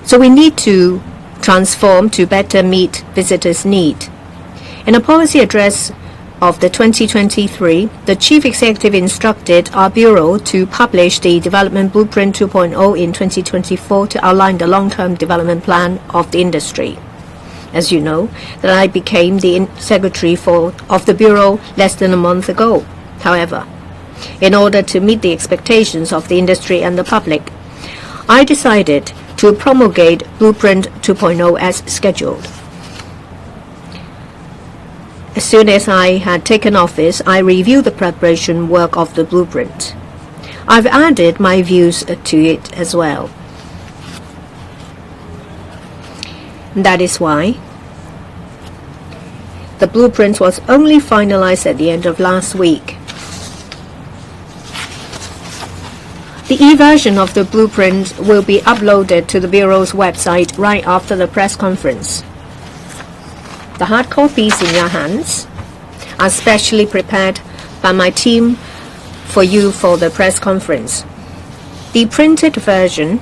So we need to transform to better meet visitors' need. In a policy address of the 2023, the Chief Executive instructed our Bureau to publish the Development Blueprint 2.0 in 2024 to outline the long-term development plan of the industry. As you know, that I became the Secretary of the Bureau less than a month ago. However, in order to meet the expectations of the industry and the public, I decided to promulgate Blueprint 2.0 as scheduled. As soon as I had taken office, I reviewed the preparation work of the blueprint. I've added my views to it as well. That is why the blueprint was only finalized at the end of last week. The e-version of the blueprint will be uploaded to the Bureau's website right after the press conference. The hard copies in your hands are specially prepared by my team for you for the press conference. The printed version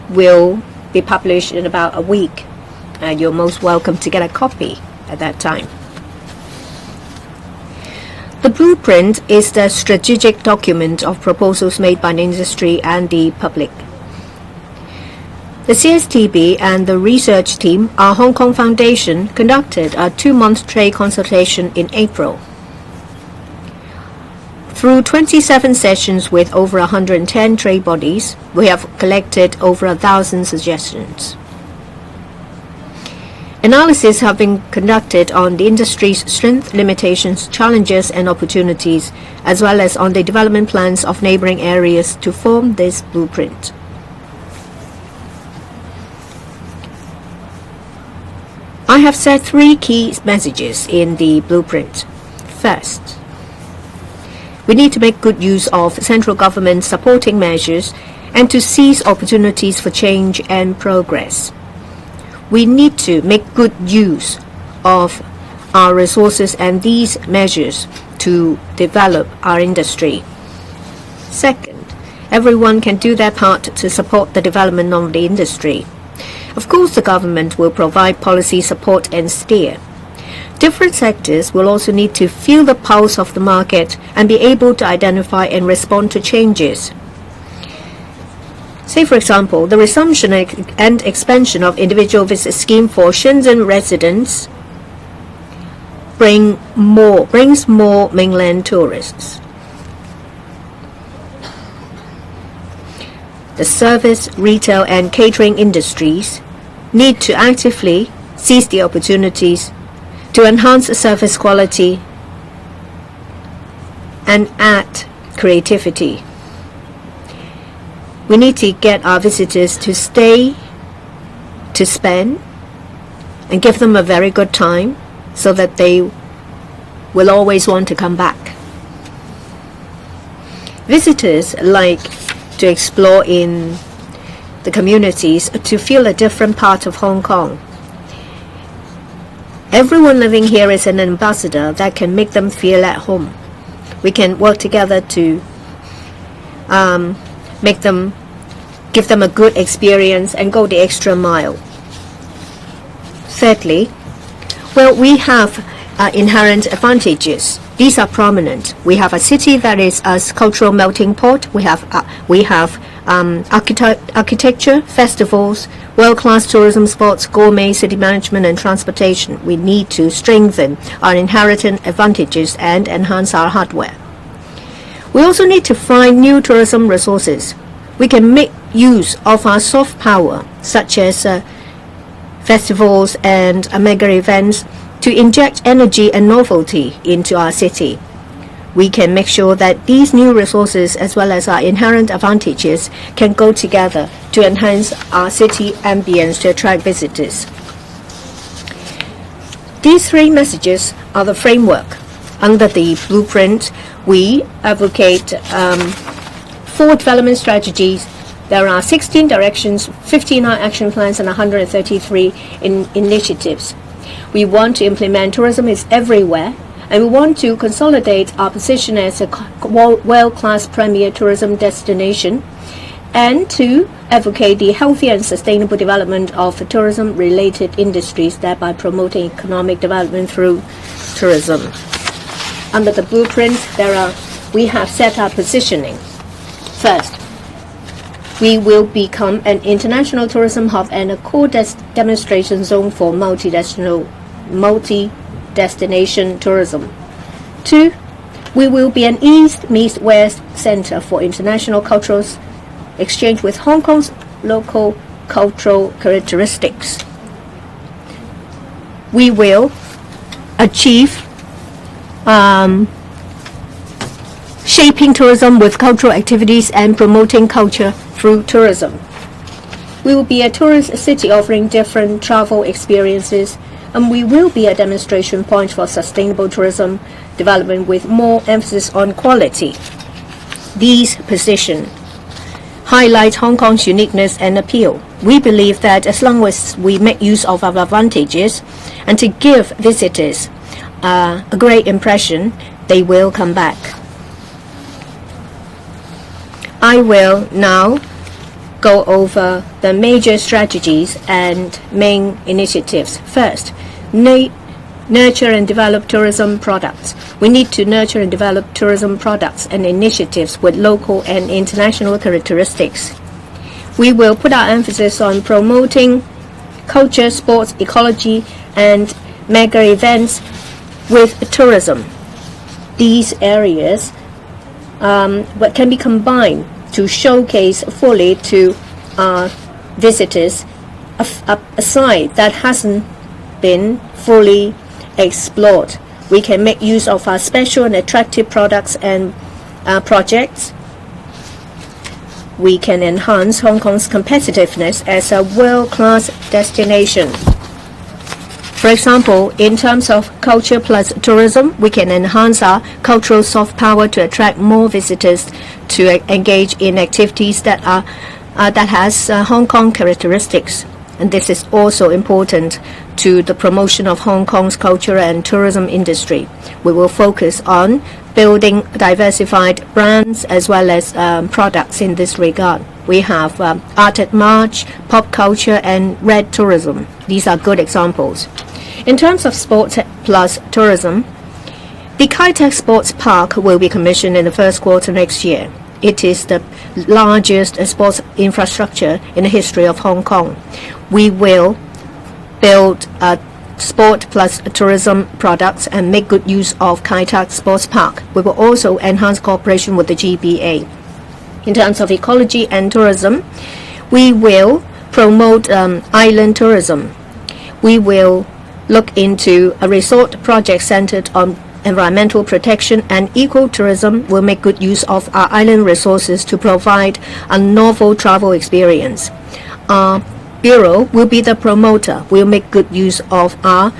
will be published in about a week. You're most welcome to get a copy at that time. The blueprint is the strategic document of proposals made by the industry and the public. The CSTB and the research team, our Hong Kong Foundation, conducted a 2-month trade consultation in April. Through 27 sessions with over 110 trade bodies, we have collected over 1,000 suggestions. Analyses have been conducted on the industry's strengths, limitations, challenges, and opportunities, as well as on the development plans of neighboring areas to form this blueprint. I have set 3 key messages in the blueprint. First, we need to make good use of central government supporting measures and to seize opportunities for change and progress. We need to make good use of our resources and these measures to develop our industry. Second, everyone can do their part to support the development of the industry. Of course, the government will provide policy support and steer. Different sectors will also need to feel the pulse of the market and be able to identify and respond to changes. Say, for example, the resumption and expansion of individual visit scheme for Shenzhen residents brings more mainland tourists. The service, retail, and catering industries need to actively seize the opportunities to enhance service quality and add creativity. We need to get our visitors to stay, to spend, and give them a very good time so that they will always want to come back. Visitors like to explore in the communities, to feel a different part of Hong Kong. Everyone living here is an ambassador that can make them feel at home. We can work together to give them a good experience and go the extra mile. Thirdly, we have inherent advantages. These are prominent. We have a city that is a cultural melting pot. We have architecture, festivals, world-class tourism spots, gourmet city management, and transportation. We need to strengthen our inherent advantages and enhance our hardware. We also need to find new tourism resources. We can make use of our soft power, such as festivals and mega events, to inject energy and novelty into our city. We can make sure that these new resources, as well as our inherent advantages, can go together to enhance our city ambience to attract visitors. These 3 messages are the framework. Under the blueprint, we advocate 4 development strategies. There are 16 directions, 59 action plans, and 133 initiatives. We want to implement tourism is everywhere, and we want to consolidate our position as a world-class premier tourism destination and to advocate the healthy and sustainable development of tourism-related industries, thereby promoting economic development through tourism. Under the blueprint, we have set our positioning. First, we will become an international tourism hub and a core demonstration zone for multi-destination tourism. 2, we will be an East-Meets-West center for international cultural exchange with Hong Kong's local cultural characteristics. We will achieve shaping tourism with cultural activities and promoting culture through tourism. We will be a tourist city offering different travel experiences, and we will be a demonstration point for sustainable tourism development with more emphasis on quality. These positions highlight Hong Kong's uniqueness and appeal. We believe that as long as we make use of our advantages and to give visitors a great impression, they will come back. I will now go over the major strategies and main initiatives. First, nurture and develop tourism products. We need to nurture and develop tourism products and initiatives with local and international characteristics. We will put our emphasis on promoting culture, sports, ecology, and mega events with tourism. These areas can be combined to showcase fully to visitors a side that hasn't been fully explored. We can make use of our special and attractive products and projects. We can enhance Hong Kong's competitiveness as a world-class destination. For example, in terms of culture plus tourism, we can enhance our cultural soft power to attract more visitors to engage in activities that has Hong Kong characteristics. And this is also important to the promotion of Hong Kong's culture and tourism industry. We will focus on building diversified brands as well as products in this regard. We have Art at March, pop culture, and red tourism. These are good examples. In terms of sports plus tourism, the Kai Tak Sports Park will be commissioned in the first quarter next year. It is the largest sports infrastructure in the history of Hong Kong. We will build sport plus tourism products and make good use of Kai Tak Sports Park. We will also enhance cooperation with the GBA. In terms of ecology and tourism, we will promote island tourism. We will look into a resort project centered on environmental protection, and ecotourism will make good use of our island resources to provide a novel travel experience. Our Bureau will be the promoter. We'll make good use of our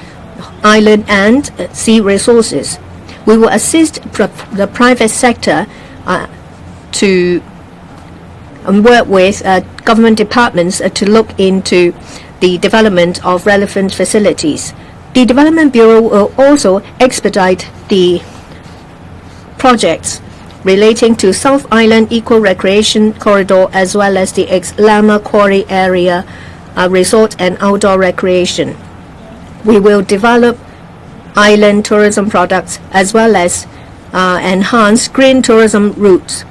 island and sea resources. We will assist the private sector to work with government departments to look into the development of relevant facilities. The Development Bureau will also expedite the projects relating to South Island Eco-Recreation Corridor as well as the ex-Lama Quarry area resort and outdoor recreation. We will develop island tourism products as well as enhance green tourism routes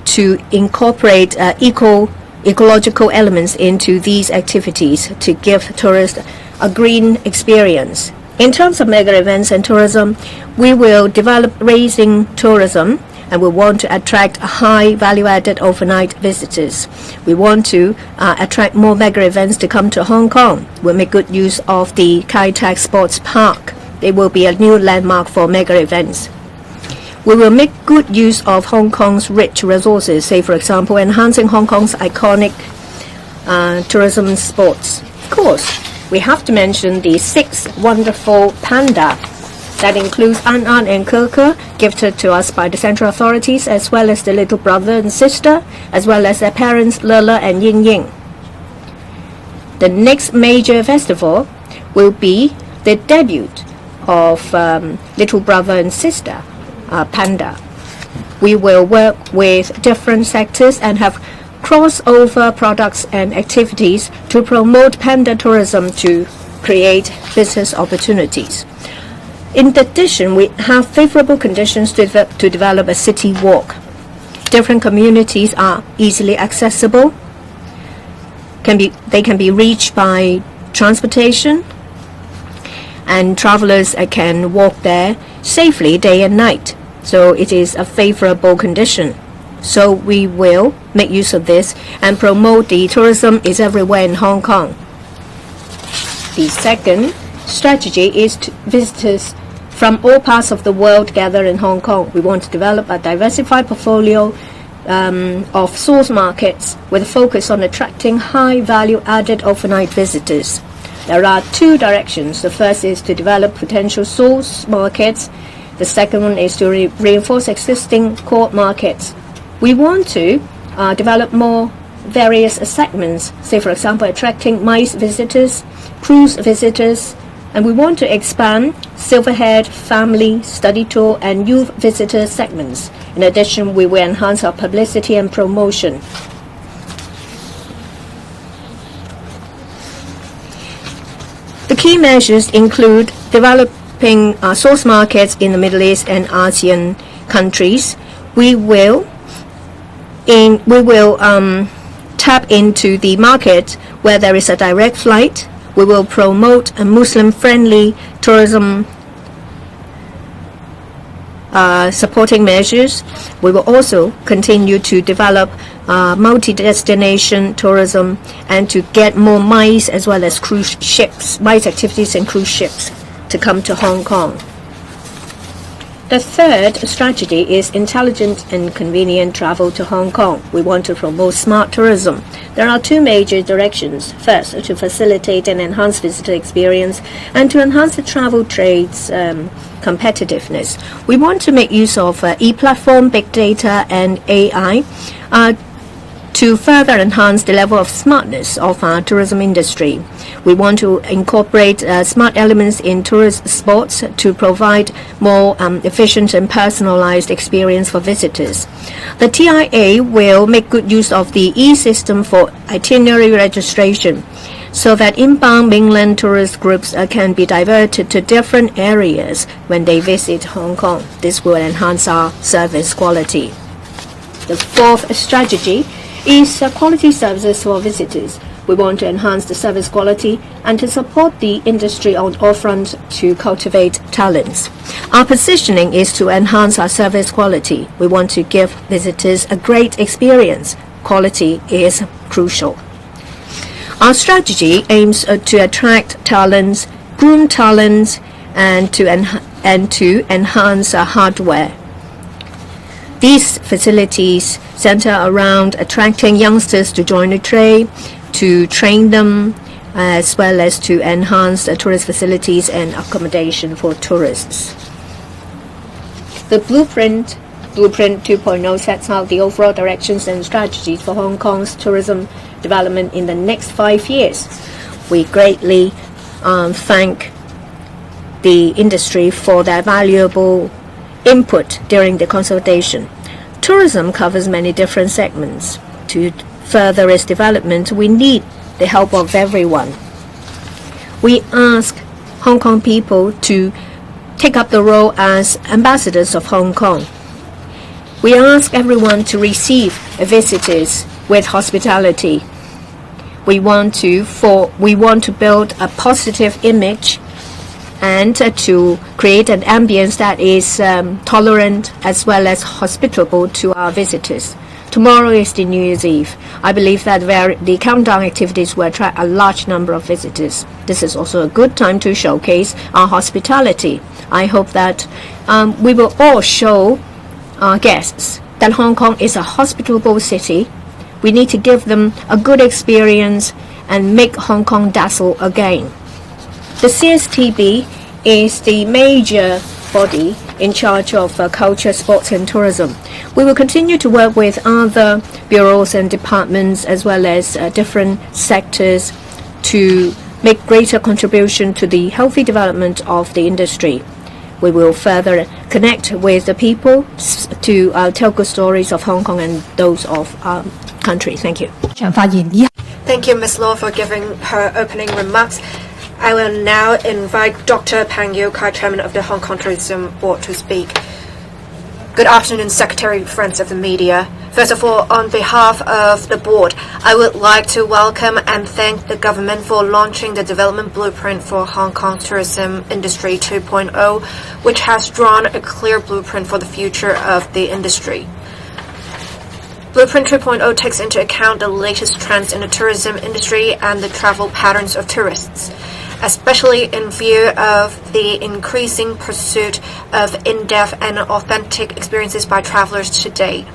to incorporate ecological elements into these activities to give tourists a green experience. In terms of mega events and tourism, we will develop raising tourism, and we want to attract high value-added overnight visitors. We want to attract more mega events to come to Hong Kong. We'll make good use of the Kai Tak Sports Park. It will be a new landmark for mega events. We will make good use of Hong Kong's rich resources, say for example, enhancing Hong Kong's iconic tourism spots. Of course, we have to mention the 6 wonderful panda that includes An An and Ke, gifted to us by the central authorities, as well as the little brother and sister, as well as their parents Lele and Ying Ying. The next major festival will be the debut of little brother and sister panda. We will work with different sectors and have crossover products and activities to promote panda tourism to create business opportunities. In addition, we have favorable conditions to develop a city walk. Different communities are easily accessible. They can be reached by transportation, and travelers can walk there safely day and night. So it is a favorable condition. So we will make use of this and promote the tourism is everywhere in Hong Kong. The second strategy is to visitors from all parts of the world gather in Hong Kong. We want to develop a diversified portfolio of source markets with a focus on attracting high value-added overnight visitors. There are two directions. The first is to develop potential source markets. The second one is to reinforce existing core markets. We want to develop more various segments, say for example attracting MICE visitors, cruise visitors, and we want to expand silver-haired, family, study tour and youth visitor segments. In addition, we will enhance our publicity and promotion. The key measures include developing source markets in the Middle East and ASEAN countries. We will tap into the market where there is a direct flight. We will promote a Muslim-friendly tourism supporting measures. We will also continue to develop multi-destination tourism and to get more MICE as well as cruise ships, MICE activities and cruise ships to come to Hong Kong. The third strategy is intelligent and convenient travel to Hong Kong. We want to promote smart tourism. There are two major directions. First, to facilitate and enhance visitor experience and to enhance the travel trade's competitiveness. We want to make use of e-platform, big data and AI to further enhance the level of smartness of our tourism industry. We want to incorporate smart elements in tourist spots to provide more efficient and personalized experience for visitors. The TIA will make good use of the e-system for itinerary registration so that inbound mainland tourist groups can be diverted to different areas when they visit Hong Kong. This will enhance our service quality. The fourth strategy is quality services for visitors. We want to enhance the service quality and to support the industry on all fronts to cultivate talents. Our positioning is to enhance our service quality. We want to give visitors a great experience. Quality is crucial. Our strategy aims to attract talents, groom talents, and to enhance hardware. These facilities center around attracting youngsters to join the trade, to train them, as well as to enhance tourist facilities and accommodation for tourists. The Blueprint 2.0 sets out the overall directions and strategies for Hong Kong's tourism development in the next 5 years. We greatly thank the industry for their valuable input during the consultation. Tourism covers many different segments. To further its development, we need the help of everyone. We ask Hong Kong people to take up the role as ambassadors of Hong Kong. We ask everyone to receive visitors with hospitality. We want to build a positive image and to create an ambience that is tolerant as well as hospitable to our visitors. Tomorrow is the New Year's Eve. I believe that the countdown activities will attract a large number of visitors. This is also a good time to showcase our hospitality. I hope that we will all show our guests that Hong Kong is a hospitable city. We need to give them a good experience and make Hong Kong dazzle again. The CSTB is the major body in charge of culture, sports and tourism. We will continue to work with other bureaus and departments as well as different sectors to make greater contribution to the healthy development of the industry. We will further connect with the people to tell good stories of Hong Kong and those of country. Thank you. Thank you, Ms. Law, for giving her opening remarks. I will now invite Dr. Pang Yew-kai, Chairman of the Hong Kong Tourism Board, to speak. Good afternoon, Secretary, friends of the media. First of all, on behalf of the board, I would like to welcome and thank the government for launching the development blueprint for Hong Kong's tourism industry 2.0, which has drawn a clear blueprint for the future of the industry. Blueprint 2.0 takes into account the latest trends in the tourism industry and the travel patterns of tourists, especially in view of the increasing pursuit of in-depth and authentic experiences by travelers today.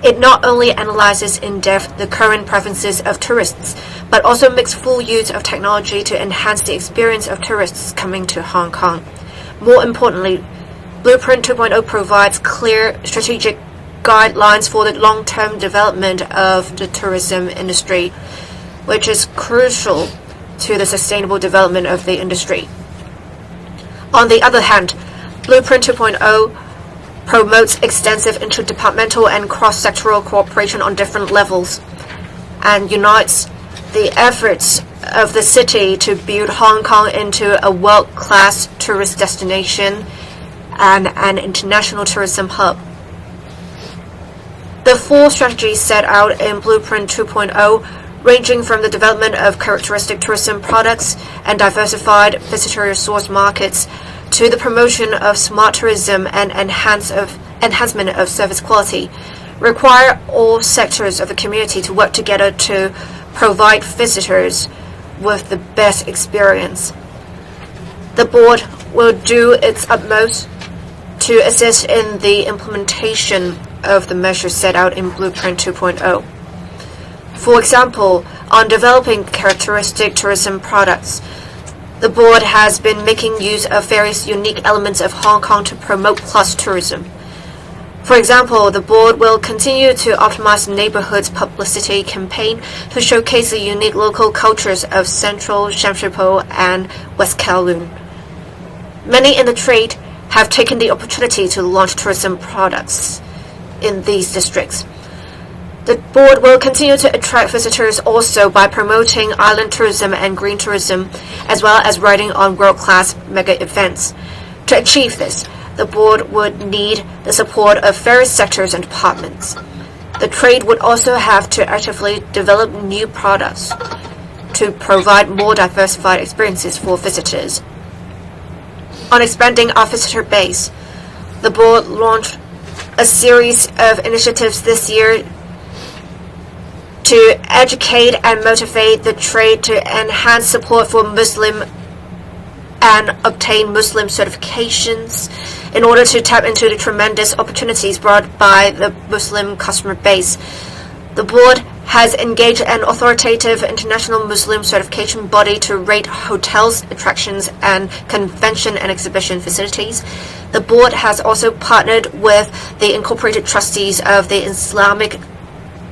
It not only analyzes in depth the current preferences of tourists, but also makes full use of technology to enhance the experience of tourists coming to Hong Kong. More importantly, Blueprint 2.0 provides clear strategic guidelines for the long-term development of the tourism industry, which is crucial to the sustainable development of the industry. On the other hand, Blueprint 2.0 promotes extensive interdepartmental and cross-sectoral cooperation on different levels and unites the efforts of the city to build Hong Kong into a world-class tourist destination and an international tourism hub. The four strategies set out in Blueprint 2.0, ranging from the development of characteristic tourism products and diversified visitor resource markets to the promotion of smart tourism and enhancement of service quality, require all sectors of the community to work together to provide visitors with the best experience. The board will do its utmost to assist in the implementation of the measures set out in Blueprint 2.0. For example, on developing characteristic tourism products, the board has been making use of various unique elements of Hong Kong to promote plus tourism. For example, the board will continue to optimize the neighborhood's publicity campaign to showcase the unique local cultures of Central Shamshipo and West Kowloon. Many in the trade have taken the opportunity to launch tourism products in these districts. The board will continue to attract visitors also by promoting island tourism and green tourism, as well as riding on world-class mega events. To achieve this, the board would need the support of various sectors and departments. The trade would also have to actively develop new products to provide more diversified experiences for visitors. On expanding our visitor base, the board launched a series of initiatives this year to educate and motivate the trade to enhance support for Muslim and obtain Muslim certifications in order to tap into the tremendous opportunities brought by the Muslim customer base. The board has engaged an authoritative international Muslim certification body to rate hotels, attractions, and convention and exhibition facilities. The board has also partnered with the incorporated trustees of the Islamic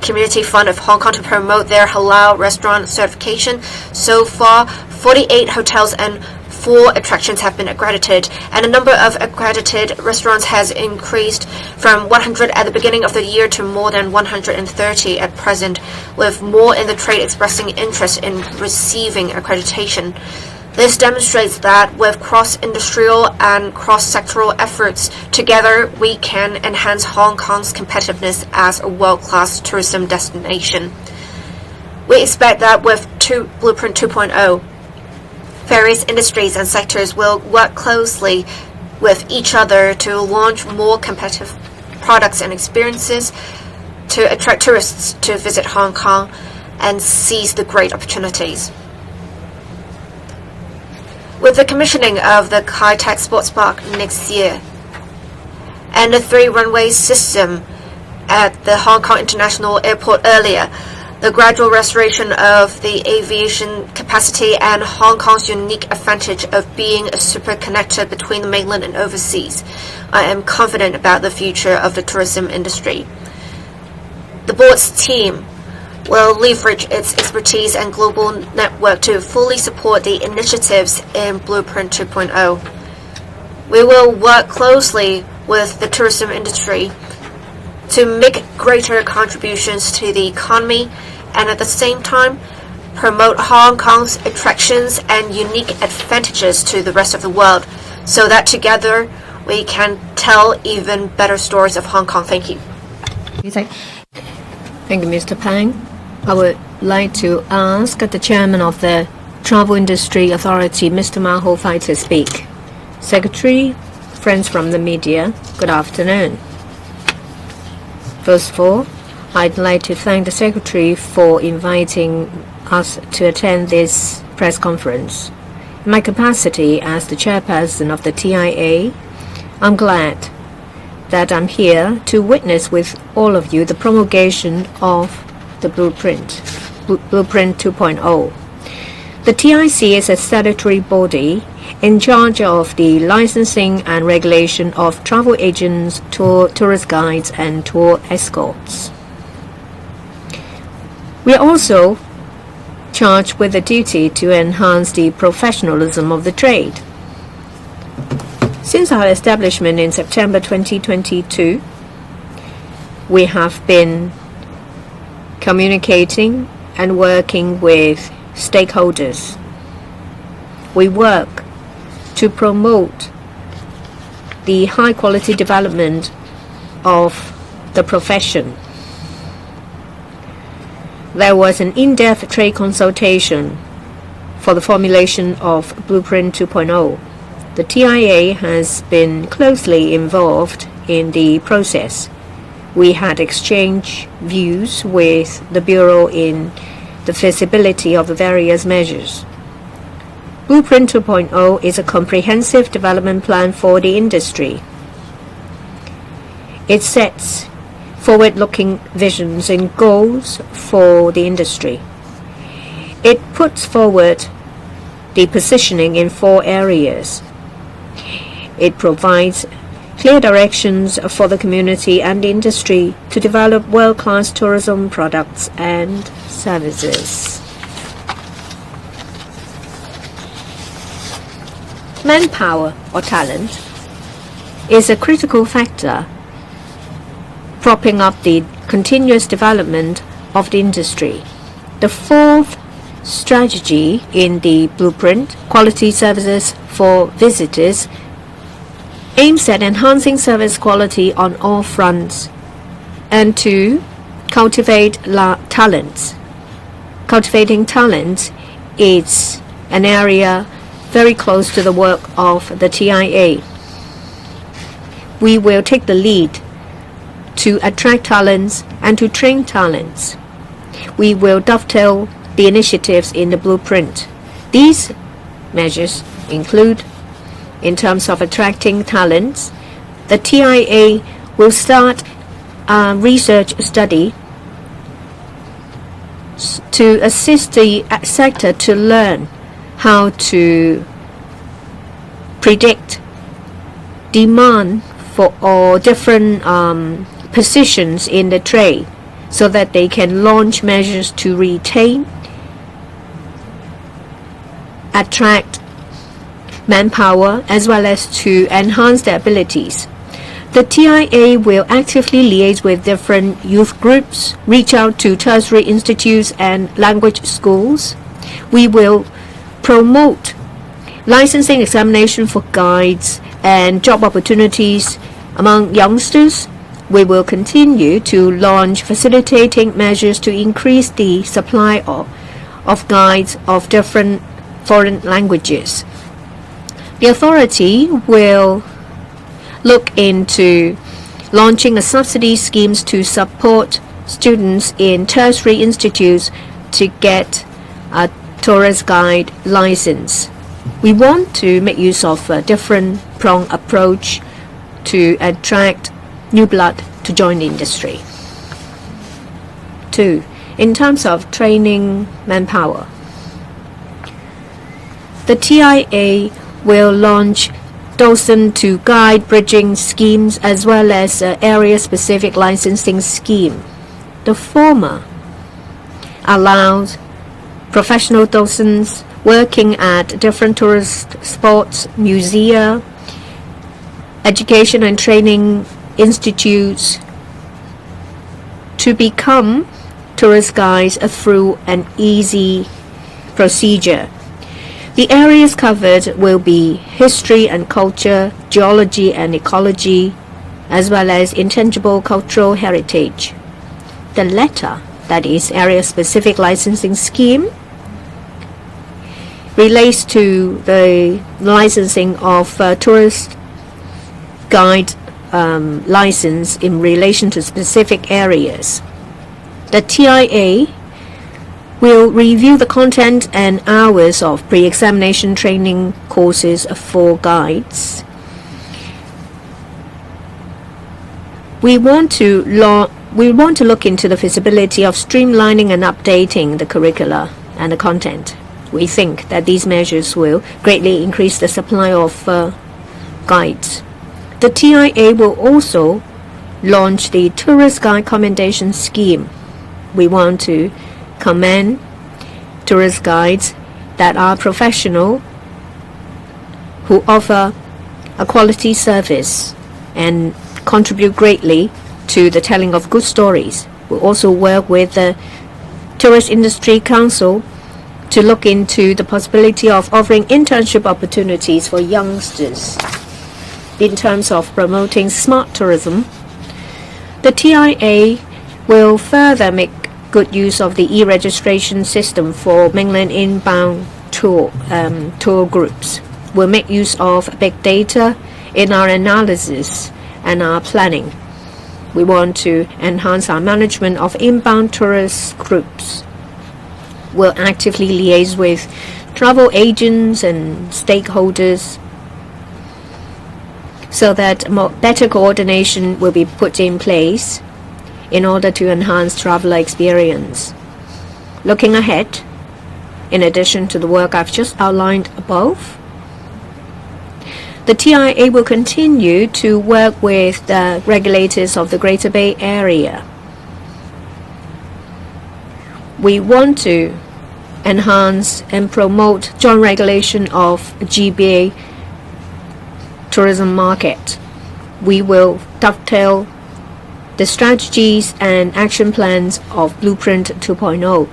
Community Fund of Hong Kong to promote their halal restaurant certification. So far, 48 hotels and 4 attractions have been accredited, and the number of accredited restaurants has increased from 100 at the beginning of the year to more than 130 at present, with more in the trade expressing interest in receiving accreditation. This demonstrates that with cross-industrial and cross-sectoral efforts, together we can enhance Hong Kong's competitiveness as a world-class tourism destination. We expect that with Blueprint 2.0, various industries and sectors will work closely with each other to launch more competitive products and experiences to attract tourists to visit Hong Kong and seize the great opportunities. With the commissioning of the high-tech sports park next year and the 3-runway system at the Hong Kong International Airport earlier, the gradual restoration of the aviation capacity and Hong Kong's unique advantage of being a super connector between the mainland and overseas, I am confident about the future of the tourism industry. The board's team will leverage its expertise and global network to fully support the initiatives in Blueprint 2.0. We will work closely with the tourism industry to make greater contributions to the economy and at the same time promote Hong Kong's attractions and unique advantages to the rest of the world, so that together we can tell even better stories of Hong Kong. Thank you. Thank you, Mr. Pang. I would like to ask the chairman of the Travel Industry Authority, Mr. Ma Hofai, to speak. Secretary, friends from the media, good afternoon. First of all, I'd like to thank the Secretary for inviting us to attend this press conference. In my capacity as the chairperson of the TIA, I'm glad that I'm here to witness with all of you the promulgation of the Blueprint 2.0. The TIC is a statutory body in charge of the licensing and regulation of travel agents, tourist guides, and tour escorts. We are also charged with the duty to enhance the professionalism of the trade. Since our establishment in September 2022, we have been communicating and working with stakeholders. We work to promote the high-quality development of the profession. There was an in-depth trade consultation for the formulation of Blueprint 2.0. The TIA has been closely involved in the process. We had exchanged views with the Bureau in the feasibility of the various measures. Blueprint 2.0 is a comprehensive development plan for the industry. It sets forward-looking visions and goals for the industry. It puts forward the positioning in 4 areas. It provides clear directions for the community and the industry to develop world-class tourism products and services. Manpower or talent is a critical factor propping up the continuous development of the industry. The 4th strategy in the blueprint, quality services for visitors, aims at enhancing service quality on all fronts and to cultivate talents. Cultivating talent is an area very close to the work of the TIA. We will take the lead to attract talents and to train talents. We will dovetail the initiatives in the blueprint. These measures include, in terms of attracting talents, the TIA will start a research study to assist the sector to learn how to predict demand for all different positions in the trade so that they can launch measures to retain, attract manpower, as well as to enhance their abilities. The TIA will actively liaise with different youth groups, reach out to tertiary institutes and language schools. We will promote licensing examination for guides and job opportunities among youngsters. We will continue to launch facilitating measures to increase the supply of guides of different foreign languages. The authority will look into launching a subsidy schemes to support students in tertiary institutes to get a tourist guide license. We want to make use of a different pronged approach to attract new blood to join the industry. 2. In terms of training manpower, the TIA will launch docent to guide bridging schemes as well as area-specific licensing scheme. The former allows professional docents working at different tourist spots, museums, education and training institutes to become tourist guides through an easy procedure. The areas covered will be history and culture, geology and ecology, as well as intangible cultural heritage. The latter, that is area-specific licensing scheme, relates to the licensing of tourist guide license in relation to specific areas. The TIA will review the content and hours of pre-examination training courses for guides. We want to look into the feasibility of streamlining and updating the curricula and the content. We think that these measures will greatly increase the supply of guides. The TIA will also launch the Tourist Guide Commendation Scheme. We want to commend tourist guides that are professional, who offer a quality service and contribute greatly to the telling of good stories. We'll also work with the Tourist Industry Council to look into the possibility of offering internship opportunities for youngsters. In terms of promoting smart tourism, the TIA will further make good use of the e-registration system for mainland inbound tour groups. We'll make use of big data in our analysis and our planning. We want to enhance our management of inbound tourist groups. We'll actively liaise with travel agents and stakeholders so that better coordination will be put in place in order to enhance traveler experience. Looking ahead, in addition to the work I've just outlined above, the TIA will continue to work with the regulators of the Greater Bay Area. We want to enhance and promote joint regulation of GBA tourism market. We will dovetail the strategies and action plans of Blueprint 2.0.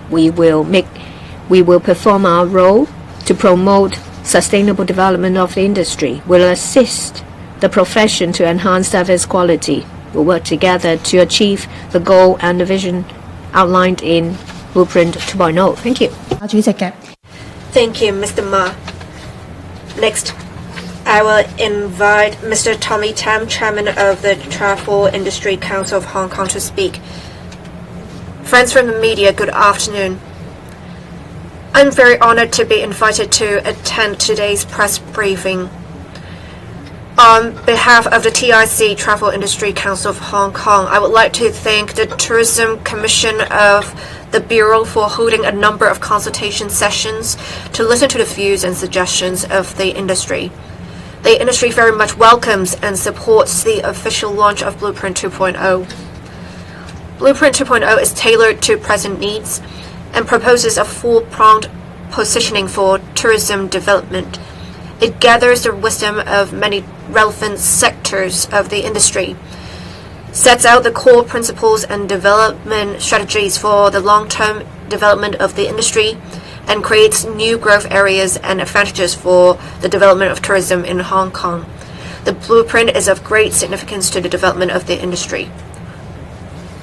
We will perform our role to promote sustainable development of the industry. We'll assist the profession to enhance service quality. We'll work together to achieve the goal and the vision outlined in Blueprint 2.0. Thank you. Thank you, Mr. Ma. Next, I will invite Mr. Tommy Tam, Chairman of the Travel Industry Council of Hong Kong, to speak. Friends from the media, good afternoon. I'm very honored to be invited to attend today's press briefing. On behalf of the TIC, Travel Industry Council of Hong Kong, I would like to thank the Tourism Commission of the Bureau for holding a number of consultation sessions to listen to the views and suggestions of the industry. The industry very much welcomes and supports the official launch of Blueprint 2.0. Blueprint 2.0 is tailored to present needs and proposes a full-pronged positioning for tourism development. It gathers the wisdom of many relevant sectors of the industry, sets out the core principles and development strategies for the long-term development of the industry, and creates new growth areas and advantages for the development of tourism in Hong Kong. The blueprint is of great significance to the development of the industry.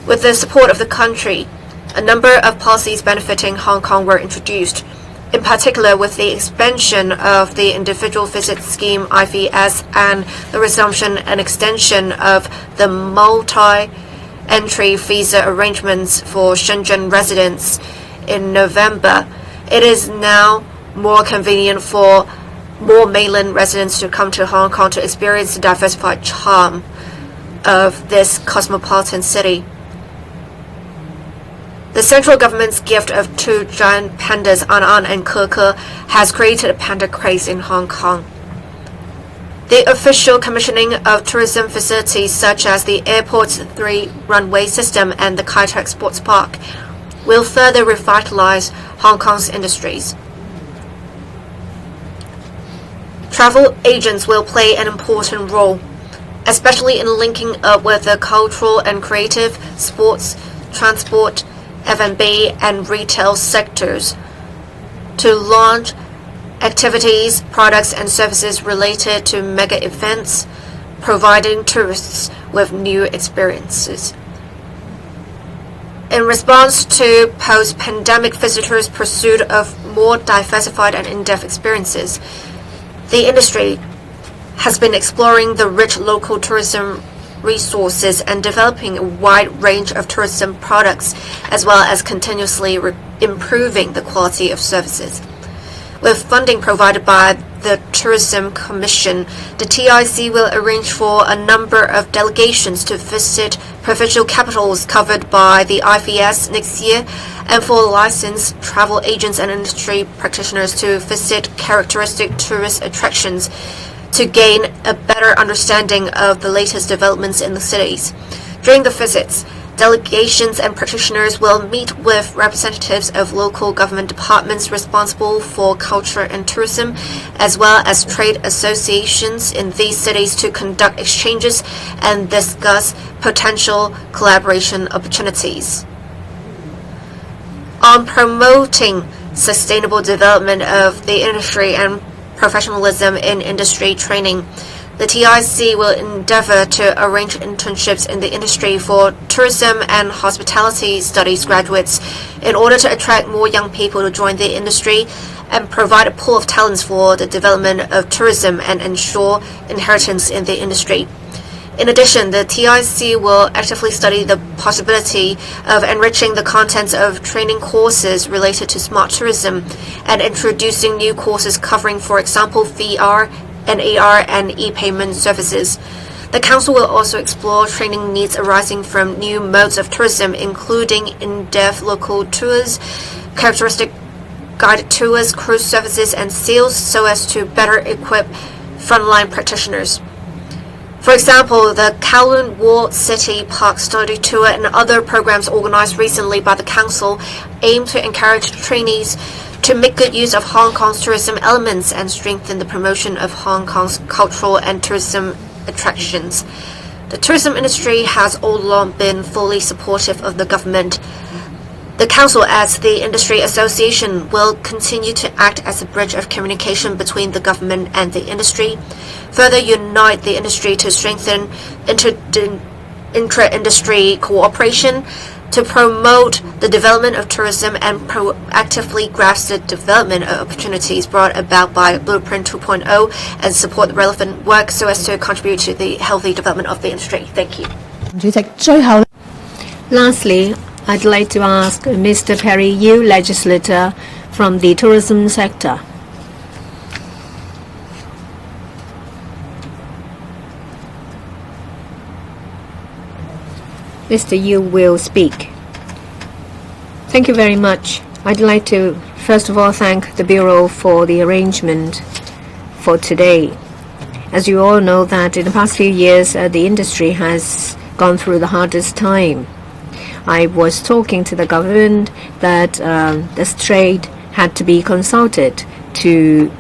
With the support of the country, a number of policies benefiting Hong Kong were introduced, in particular with the expansion of the Individual Visit Scheme IVS and the resumption and extension of the multi-entry visa arrangements for Shenzhen residents in November. It is now more convenient for more mainland residents to come to Hong Kong to experience the diversified charm of this cosmopolitan city. The central government's gift of two giant pandas, An and Ke, has created a panda craze in Hong Kong. The official commissioning of tourism facilities such as the airport's 3-runway system and the Kai Tak Sports Park will further revitalize Hong Kong's industries. Travel agents will play an important role, especially in linking up with the cultural and creative, sports, transport, F&B, and retail sectors to launch activities, products, and services related to mega events, providing tourists with new experiences. In response to post-pandemic visitors' pursuit of more diversified and in-depth experiences, the industry has been exploring the rich local tourism resources and developing a wide range of tourism products, as well as continuously improving the quality of services. With funding provided by the Tourism Commission, the TIC will arrange for a number of delegations to visit provincial capitals covered by the IVS next year, and for licensed travel agents and industry practitioners to visit characteristic tourist attractions to gain a better understanding of the latest developments in the cities. During the visits, delegations and practitioners will meet with representatives of local government departments responsible for culture and tourism, as well as trade associations in these cities to conduct exchanges and discuss potential collaboration opportunities. On promoting sustainable development of the industry and professionalism in industry training, the TIC will endeavor to arrange internships in the industry for tourism and hospitality studies graduates in order to attract more young people to join the industry and provide a pool of talents for the development of tourism and ensure inheritance in the industry. In addition, the TIC will actively study the possibility of enriching the contents of training courses related to smart tourism and introducing new courses covering, for example, VR, NAR, and e-payment services. The Council will also explore training needs arising from new modes of tourism, including in-depth local tours, characteristic guided tours, cruise services, and sales, so as to better equip frontline practitioners. For example, the Kowloon Walled City Park Study Tour and other programs organized recently by the Council aim to encourage trainees to make good use of Hong Kong's tourism elements and strengthen the promotion of Hong Kong's cultural and tourism attractions. The tourism industry has all along been fully supportive of the government. The Council, as the industry association, will continue to act as a bridge of communication between the government and the industry, further unite the industry to strengthen intra-industry cooperation, to promote the development of tourism and proactively grasp the development of opportunities brought about by Blueprint 2.0 and support the relevant work so as to contribute to the healthy development of the industry. Thank you. Lastly, I'd like to ask Mr. Perry Yu, legislator from the tourism sector. Mr. Yu will speak. Thank you very much. I'd like to first of all thank the Bureau for the arrangement for today. As you all know that in the past few years, the industry has gone through the hardest time. I was talking to the government that this trade had to be consulted to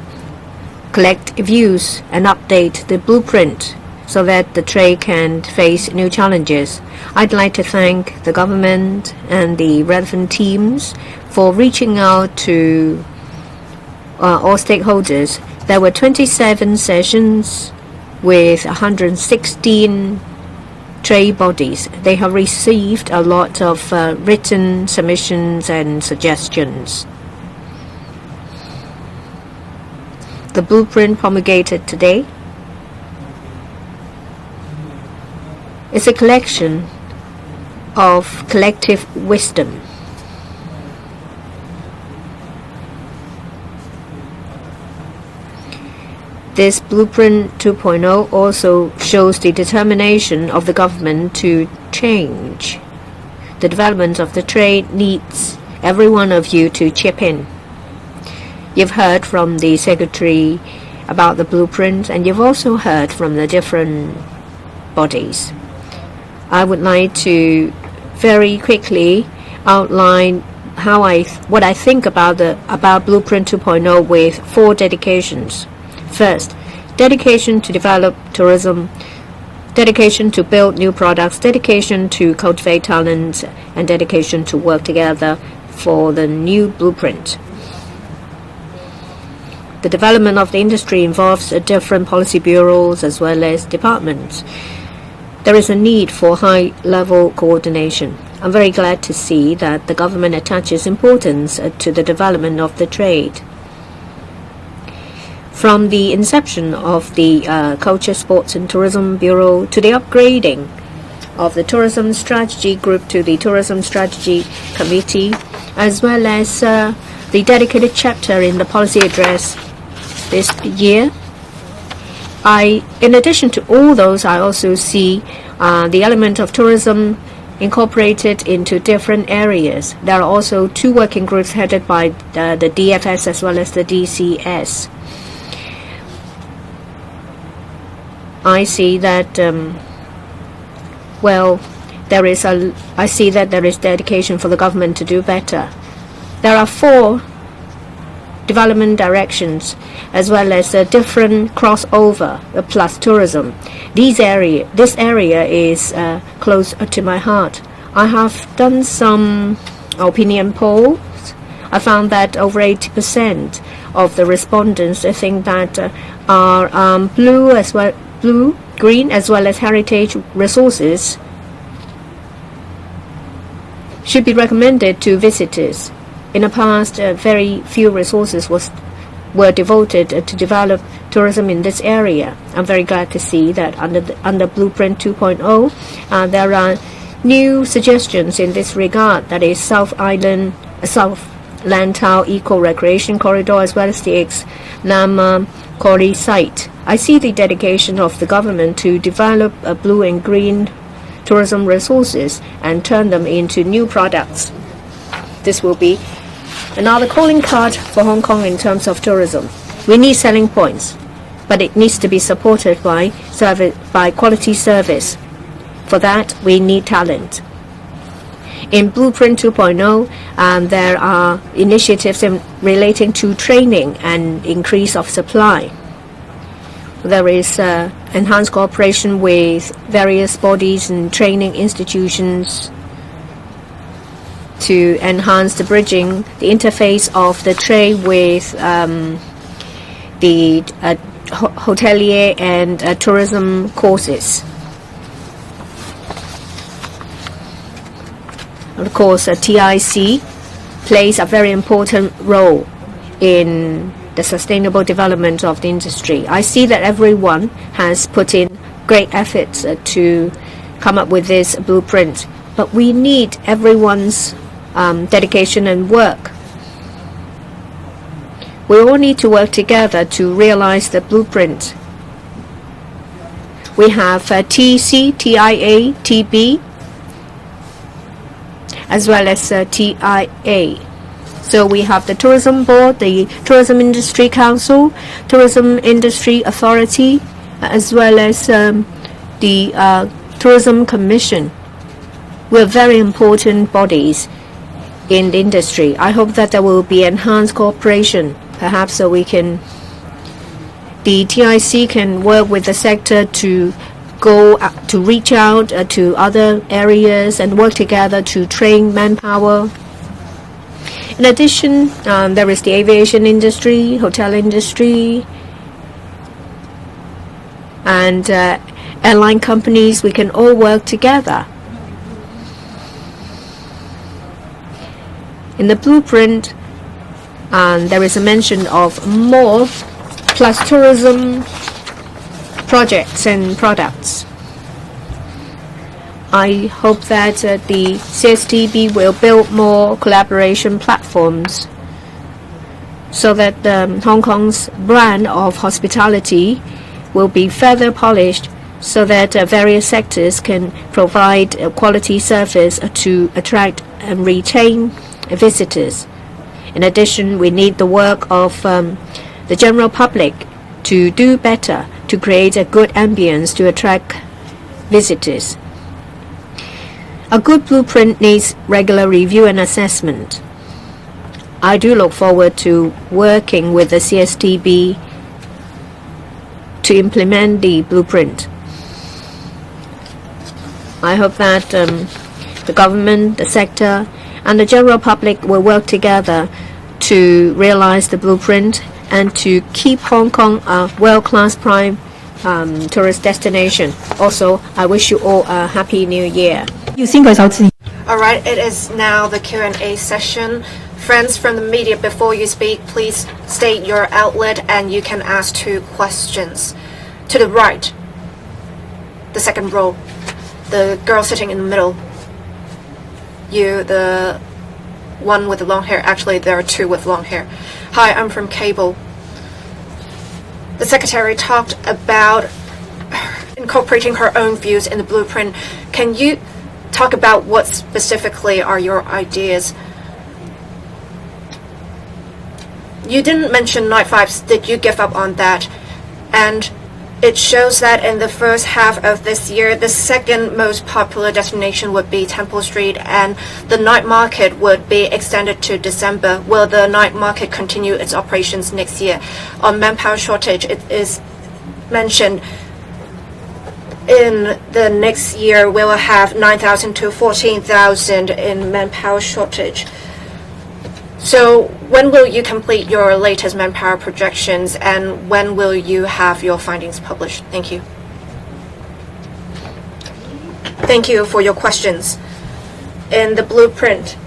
collect views and update the blueprint so that the trade can face new challenges. I'd like to thank the government and the relevant teams for reaching out to all stakeholders. There were 27 sessions with 116 trade bodies. They have received a lot of written submissions and suggestions. The blueprint promulgated today is a collection of collective wisdom. This Blueprint 2.0 also shows the determination of the government to change. The development of the trade needs every one of you to chip in. You've heard from the Secretary about the blueprint, and you've also heard from the different bodies. I would like to very quickly outline what I think about Blueprint 2.0 with 4 dedications. First, dedication to develop tourism dedication to build new products, dedication to cultivate talent, and dedication to work together for the new blueprint. The development of the industry involves different policy bureaus as well as departments. There is a need for high-level coordination. I'm very glad to see that the government attaches importance to the development of the trade. From the inception of the Culture, Sports and Tourism Bureau to the upgrading of the Tourism Strategy Group to the Tourism Strategy Committee, as well as the dedicated chapter in the policy address this year, in addition to all those, I also see the element of tourism incorporated into different areas. There are also 2 working groups headed by the DFS as well as the DCS. I see that I see that there is dedication for the government to do better. There are 4 development directions as well as a different crossover plus tourism. This area is close to my heart. I have done some opinion polls. I found that over 80% of the respondents think that are blue, green as well as heritage resources should be recommended to visitors. In the past, very few resources were devoted to develop tourism in this area. I'm very glad to see that under Blueprint 2.0, there are new suggestions in this regard. That is South Lantau Eco-Recreation Corridor as well as the ex-Nama Kori site. I see the dedication of the government to develop blue and green tourism resources and turn them into new products. This will be another calling card for Hong Kong in terms of tourism. We need selling points, but it needs to be supported by quality service. For that, we need talent. In Blueprint 2.0, there are initiatives relating to training and increase of supply. There is enhanced cooperation with various bodies and training institutions to enhance the bridging, the interface of the trade with the hotelier and tourism courses. Of course, TIC plays a very important role in the sustainable development of the industry. I see that everyone has put in great efforts to come up with this blueprint, but we need everyone's dedication and work. We all need to work together to realize the blueprint. We have TC, TIA, TB, as well as TIA. So we have the Tourism Board, the Tourism Industry Council, Tourism Industry Authority, as well as the Tourism Commission. We're very important bodies in the industry. I hope that there will be enhanced cooperation, perhaps so the TIC can work with the sector to reach out to other areas and work together to train manpower. In addition, there is the aviation industry, hotel industry, and airline companies. We can all work together. In the blueprint, there is a mention of more plus tourism projects and products. I hope that the CSTB will build more collaboration platforms so that Hong Kong's brand of hospitality will be further polished so that various sectors can provide a quality service to attract and retain visitors. In addition, we need the work of the general public to do better, to create a good ambience to attract visitors. A good blueprint needs regular review and assessment. I do look forward to working with the CSTB to implement the blueprint. I hope that the government, the sector, and the general public will work together to realize the blueprint and to keep Hong Kong a world-class prime tourist destination. Also, I wish you all a happy new year. Alright, it is now the Q&A session. Friends from the media, before you speak, please state your outlet and you can ask 2 questions. To the right, the second row, the girl sitting in the middle. You, the one with the long hair. Actually, there are 2 with long hair. Hi, I'm from Cable. The secretary talked about incorporating her own views in the blueprint. Can you talk about what specifically are your ideas? You didn't mention night vibes. Did you give up on that? And it shows that in the first half of this year, the second most popular destination would be Temple Street, and the night market would be extended to December. Will the night market continue its operations next year? On manpower shortage, it is mentioned in the next year we will have 9,000 to 14,000 in manpower shortage. So when will you complete your latest manpower projections, and when will you have your findings published? Thank you. Thank you for your questions. In the blueprint,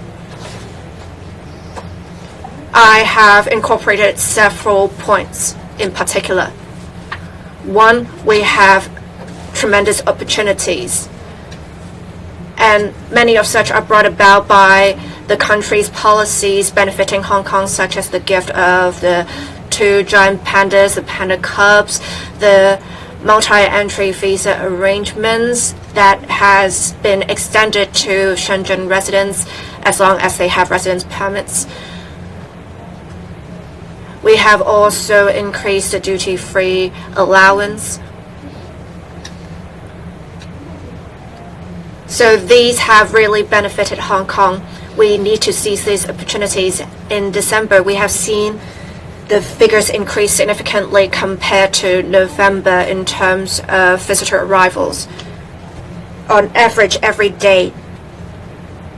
I have incorporated several points in particular. One, we have tremendous opportunities, and many of such are brought about by the country's policies benefiting Hong Kong, such as the gift of the 2 giant pandas, the panda cubs, the multi-entry visa arrangements that has been extended to Shenzhen residents as long as they have residence permits. We have also increased the duty-free allowance. So these have really benefited Hong Kong. We need to seize these opportunities. In December, we have seen the figures increase significantly compared to November in terms of visitor arrivals. On average, every day,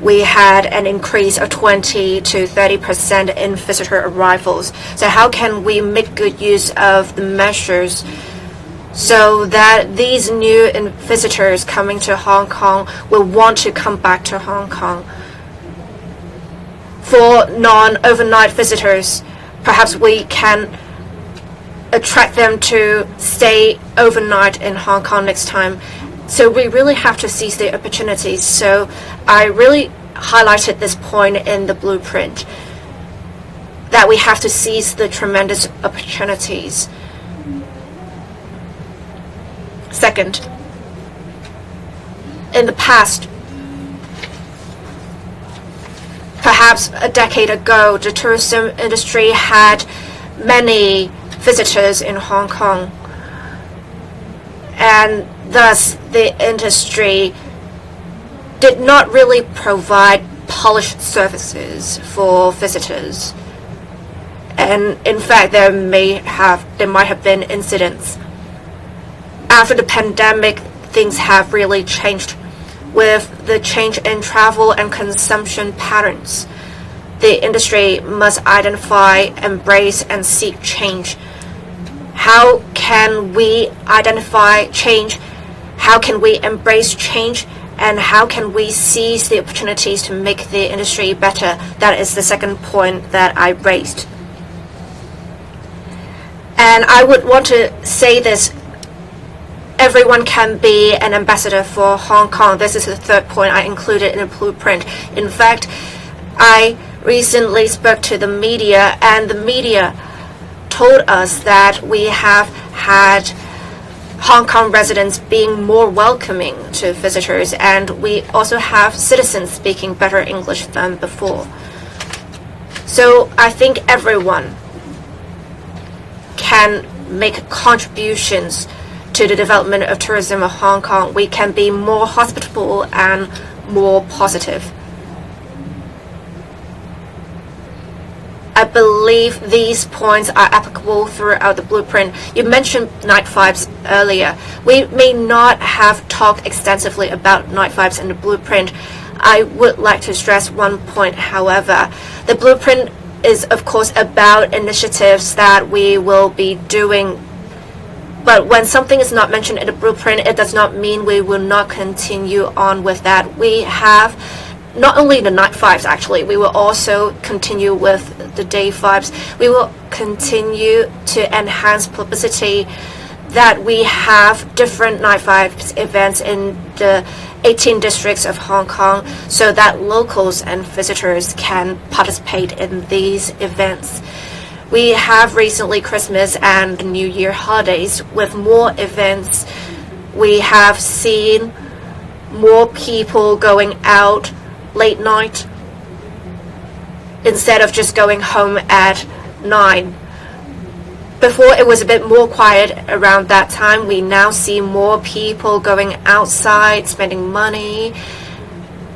we had an increase of 20 to 30% in visitor arrivals. So how can we make good use of the measures so that these new visitors coming to Hong Kong will want to come back to Hong Kong? For non-overnight visitors, perhaps we can attract them to stay overnight in Hong Kong next time. So we really have to seize the opportunities. So I really highlighted this point in the blueprint, that we have to seize the tremendous opportunities. Second, in the past, perhaps a decade ago, the tourism industry had many visitors in Hong Kong, and thus the industry did not really provide polished services for visitors. And in fact, there might have been incidents. After the pandemic, things have really changed. With the change in travel and consumption patterns, the industry must identify, embrace, and seek change. How can we identify change? How can we embrace change? And how can we seize the opportunities to make the industry better? That is the second point that I raised. And I would want to say this: everyone can be an ambassador for Hong Kong. This is the third point I included in the blueprint. In fact, I recently spoke to the media, and the media told us that we have had Hong Kong residents being more welcoming to visitors, and we also have citizens speaking better English than before. So I think everyone can make contributions to the development of tourism of Hong Kong. We can be more hospitable and more positive. I believe these points are applicable throughout the blueprint. You mentioned night vibes earlier. We may not have talked extensively about night vibes in the blueprint. I would like to stress one point, however. The blueprint is, of course, about initiatives that we will be doing. But when something is not mentioned in the blueprint, it does not mean we will not continue on with that. We have not only the night vibes, actually, we will also continue with the day vibes. We will continue to enhance publicity that we have different night vibes events in the 18 districts of Hong Kong so that locals and visitors can participate in these events. We have recently Christmas and New Year holidays with more events. We have seen more people going out late night instead of just going home at 9. Before it was a bit more quiet around that time, we now see more people going outside, spending money.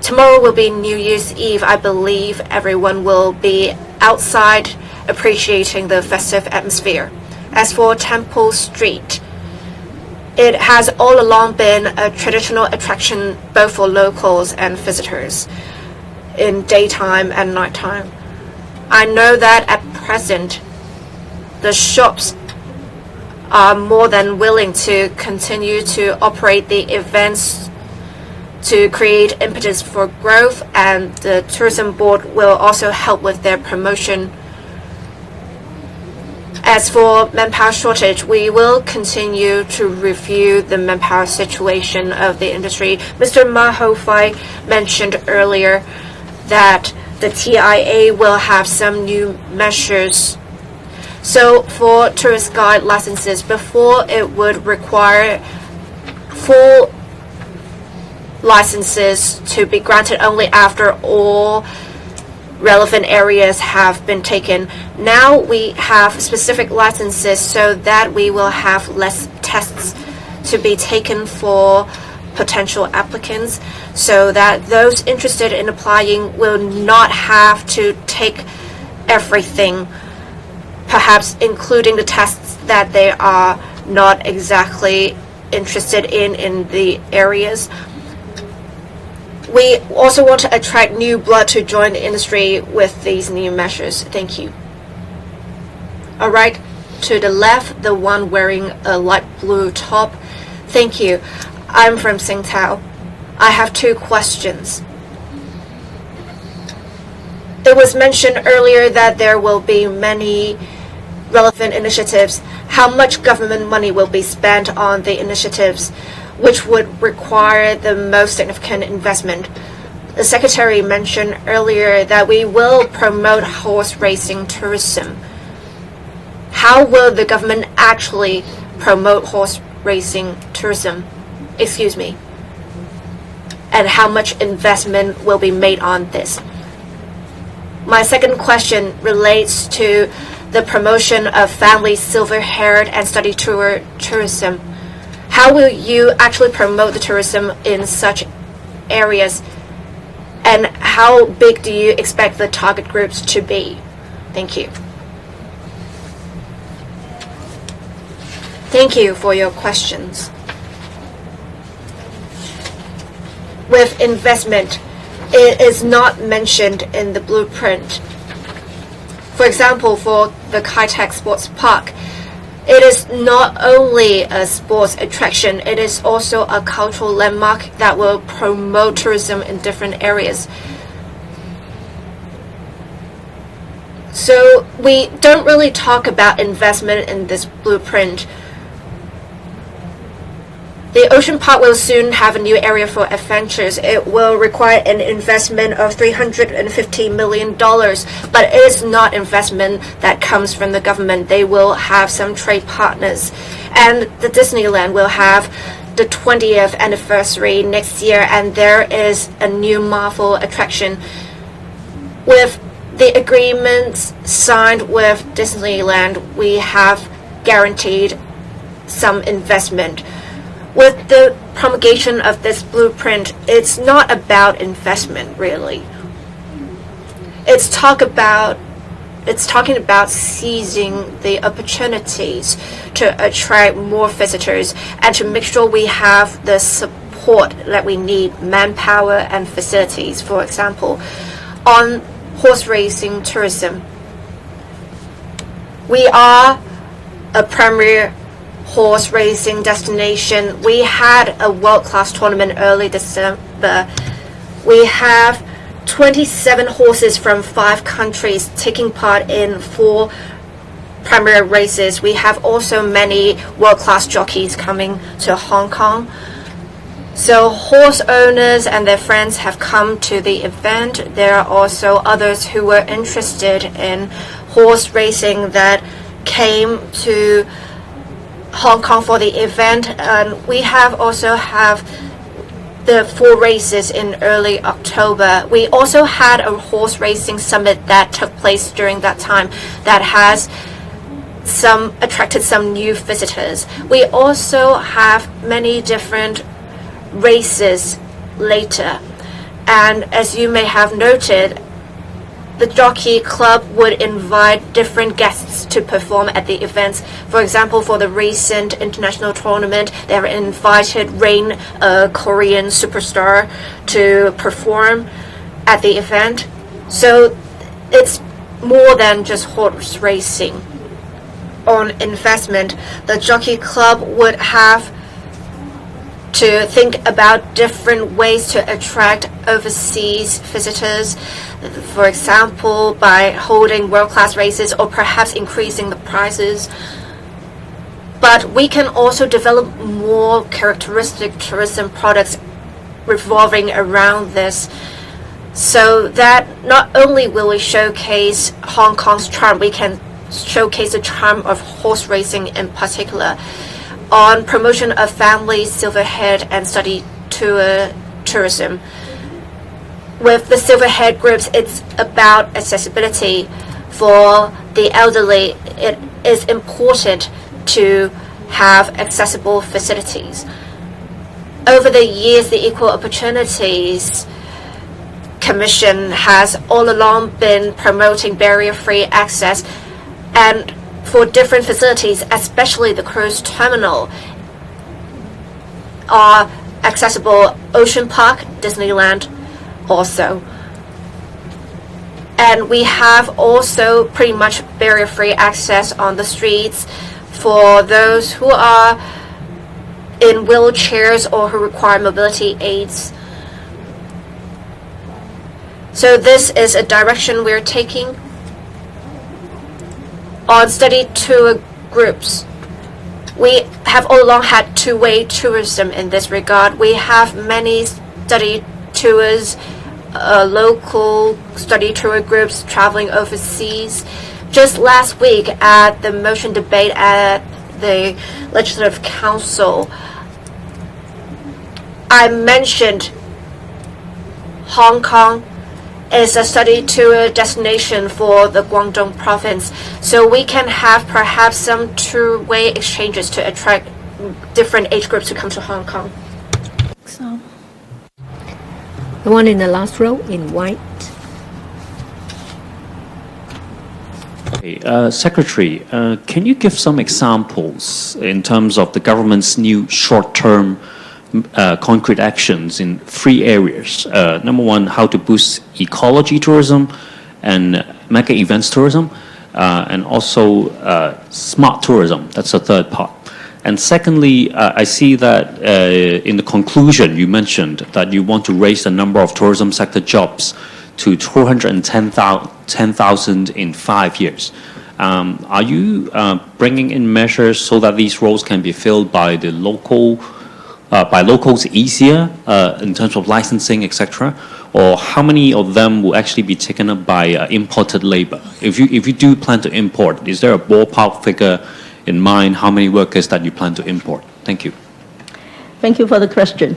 Tomorrow will be New Year's Eve. I believe everyone will be outside appreciating the festive atmosphere. As for Temple Street, it has all along been a traditional attraction both for locals and visitors in daytime and nighttime. I know that at present, the shops are more than willing to continue to operate the events to create impetus for growth, and the tourism board will also help with their promotion. As for manpower shortage, we will continue to review the manpower situation of the industry. Mr. Ma Hou-fai mentioned earlier that the TIA will have some new measures. So for tourist guide licenses, before it would require full licenses to be granted only after all relevant areas have been taken. Now we have specific licenses so that we will have less tests to be taken for potential applicants, so that those interested in applying will not have to take everything, perhaps including the tests that they are not exactly interested in the areas. We also want to attract new blood to join the industry with these new measures. Thank you. All right, to the left, the one wearing a light blue top. Thank you. I'm from Tsingtao. I have 2 questions. It was mentioned earlier that there will be many relevant initiatives. How much government money will be spent on the initiatives, which would require the most significant investment? The Secretary mentioned earlier that we will promote horse racing tourism. How will the government actually promote horse racing tourism? Excuse me. And how much investment will be made on this? My second question relates to the promotion of family silver-haired and study tour tourism. How will you actually promote the tourism in such areas? And how big do you expect the target groups to be? Thank you. Thank you for your questions. With investment, it is not mentioned in the blueprint. For example, for the Kai-Tak Sports Park, it is not only a sports attraction, it is also a cultural landmark that will promote tourism in different areas. So we don't really talk about investment in this blueprint. The Ocean Park will soon have a new area for adventures. It will require an investment of $350 million, but it is not investment that comes from the government. They will have some trade partners. And the Disneyland will have the 20th anniversary next year, and there is a new Marvel attraction. With the agreements signed with Disneyland, we have guaranteed some investment. With the promulgation of this blueprint, it's not about investment, really. It's it's talking about seizing the opportunities to attract more visitors and to make sure we have the support that we need, manpower and facilities. For example, on horse racing tourism, we are a premier horse racing destination. We had a world-class tournament early December. We have 27 horses from 5 countries taking part in 4 premier races. We have also many world-class jockeys coming to Hong Kong. So horse owners and their friends have come to the event. There are also others who were interested in horse racing that came to Hong Kong for the event. And we also have the 4 races in early October. We also had a horse racing summit that took place during that time that has attracted some new visitors. We also have many different races later, and as you may have noted, the Jockey Club would invite different guests to perform at the events. For example, for the recent international tournament, they have invited Rain, a Korean superstar, to perform at the event. So it's more than just horse racing. On investment, the Jockey Club would have to think about different ways to attract overseas visitors, for example, by holding world-class races or perhaps increasing the prices. But we can also develop more characteristic tourism products revolving around this, so that not only will we showcase Hong Kong's charm, we can showcase the charm of horse racing in particular. On promotion of family, silverhead, and study tour tourism. With the silverhead groups, it's about accessibility. For the elderly, it is important to have accessible facilities. Over the years, the Equal Opportunities Commission has all along been promoting barrier-free access, and for different facilities, especially the cruise terminal, are accessible. Ocean Park, Disneyland also. And we have also pretty much barrier-free access on the streets for those who are in wheelchairs or who require mobility aids. So this is a direction we're taking. On study tour groups, we have all along had two-way tourism in this regard. We have many study tours, local study tour groups traveling overseas. Just last week at the motion debate at the Legislative Council, I mentioned Hong Kong is a study tour destination for the Guangdong province, so we can have perhaps some two-way exchanges to attract different age groups to come to Hong Kong. So, the one in the last row in white. Secretary, can you give some examples in terms of the government's new short-term concrete actions in 3 areas? Number 1, how to boost ecology tourism and mega events tourism, and also smart tourism. That's the third part. And secondly, I see that in the conclusion you mentioned that you want to raise the number of tourism sector jobs to 210,000 in 5 years. Are you bringing in measures so that these roles can be filled by the by locals easier in terms of licensing, etc.? Or how many of them will actually be taken up by imported labor? If you do plan to import, is there a ballpark figure in mind how many workers that you plan to import? Thank you. Thank you for the question.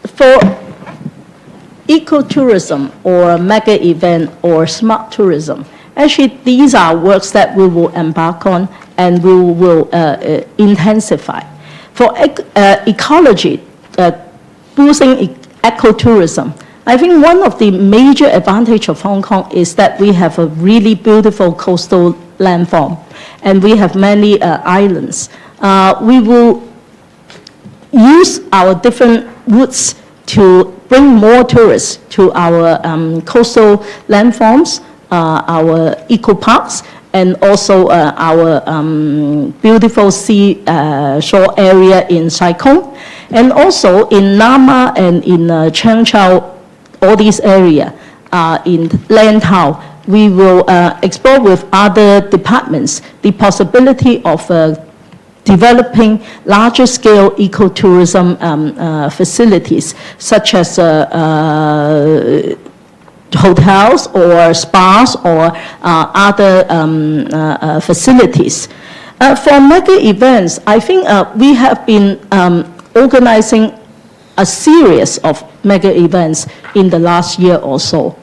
For ecotourism or mega event or smart tourism, actually these are works that we will embark on and we will intensify. For ecology, boosting ecotourism, I think one of the major advantage of Hong Kong is that we have a really beautiful coastal landform, and we have many islands. We will use our different routes to bring more tourists to our coastal landforms, our eco parks, and also our beautiful sea shore area in Sai Kung, and also in Nama and in Cheung Chau, all these areas in Lantau. We will explore with other departments the possibility of developing larger scale ecotourism facilities, such as hotels or spas or other facilities. For mega events, I think we have been organizing a series of mega events in the last year or so.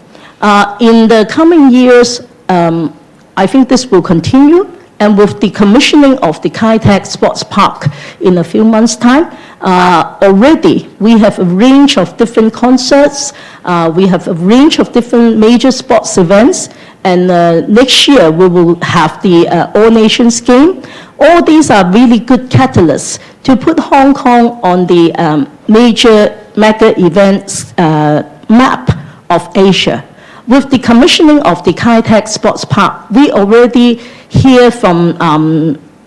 In the coming years, I think this will continue, and with the commissioning of the Kai Tak Sports Park in a few months' time, already we have a range of different concerts, we have a range of different major sports events, and next year we will have the All Nations Game. All these are really good catalysts to put Hong Kong on the major mega events map of Asia. With the commissioning of the Kai Tak Sports Park, we already hear from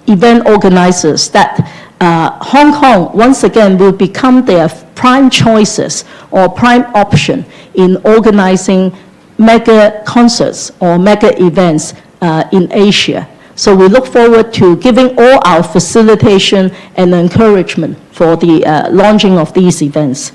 event organizers that Hong Kong, once again, will become their prime choices or prime option in organizing mega concerts or mega events in Asia. So we look forward to giving all our facilitation and encouragement for the launching of these events.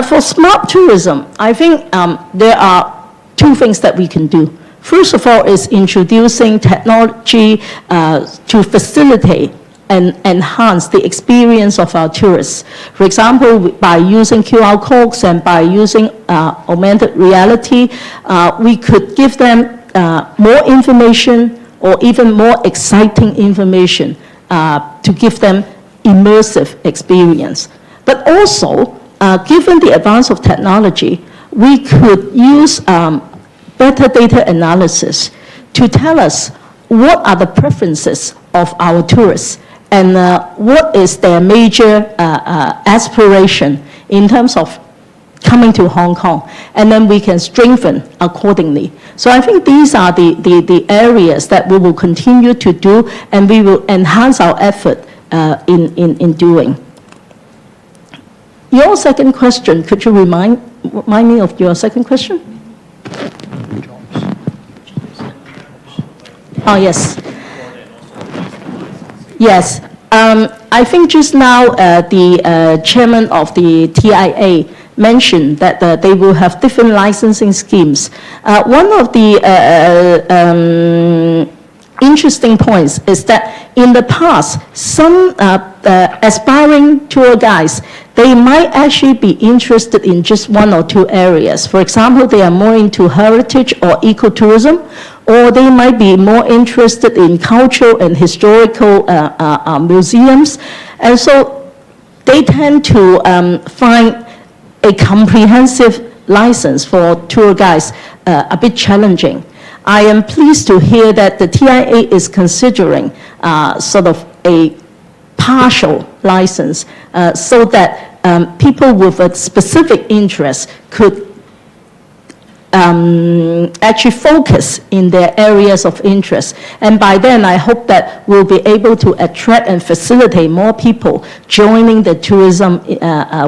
For smart tourism, I think there are two things that we can do. First of all is introducing technology to facilitate and enhance the experience of our tourists. For example, by using QR codes and by using augmented reality, we could give them more information or even more exciting information to give them immersive experience. But also, given the advance of technology, we could use better data analysis to tell us what are the preferences of our tourists and what is their major aspiration in terms of coming to Hong Kong, and then we can strengthen accordingly. So I think these are the areas that we will continue to do, and we will enhance our effort in doing. Your second question, could you remind me of your second question? Oh, yes. Yes. I think just now the chairman of the TIA mentioned that they will have different licensing schemes. One of the interesting points is that in the past, some aspiring tour guides, they might actually be interested in just one or two areas. For example, they are more into heritage or ecotourism, or they might be more interested in cultural and historical museums. And so they tend to find a comprehensive license for tour guides a bit challenging. I am pleased to hear that the TIA is considering sort of a partial license so that people with a specific interest could actually focus in their areas of interest. And by then, I hope that we'll be able to attract and facilitate more people joining the tourism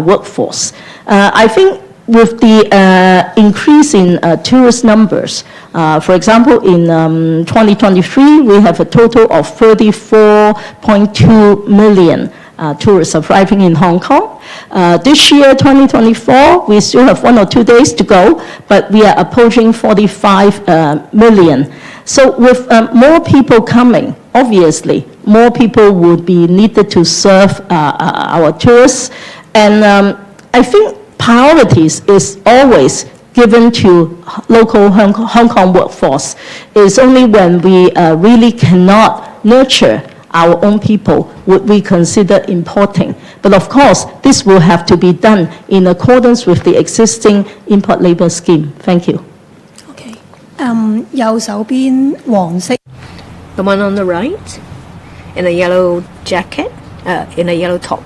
workforce. I think with the increase in tourist numbers, for example, in 2023, we have a total of 34.2 million tourists arriving in Hong Kong. This year, 2024, we still have 1 or 2 days to go, but we are approaching 45 million. So with more people coming, obviously, more people would be needed to serve our tourists. And I think priorities is always given to local Hong Kong workforce. It's only when we really cannot nurture our own people would we consider importing. But of course, this will have to be done in accordance with the existing import label scheme. Thank you. OK，右手邊黃色。The one on the right, in a yellow jacket, in a yellow top.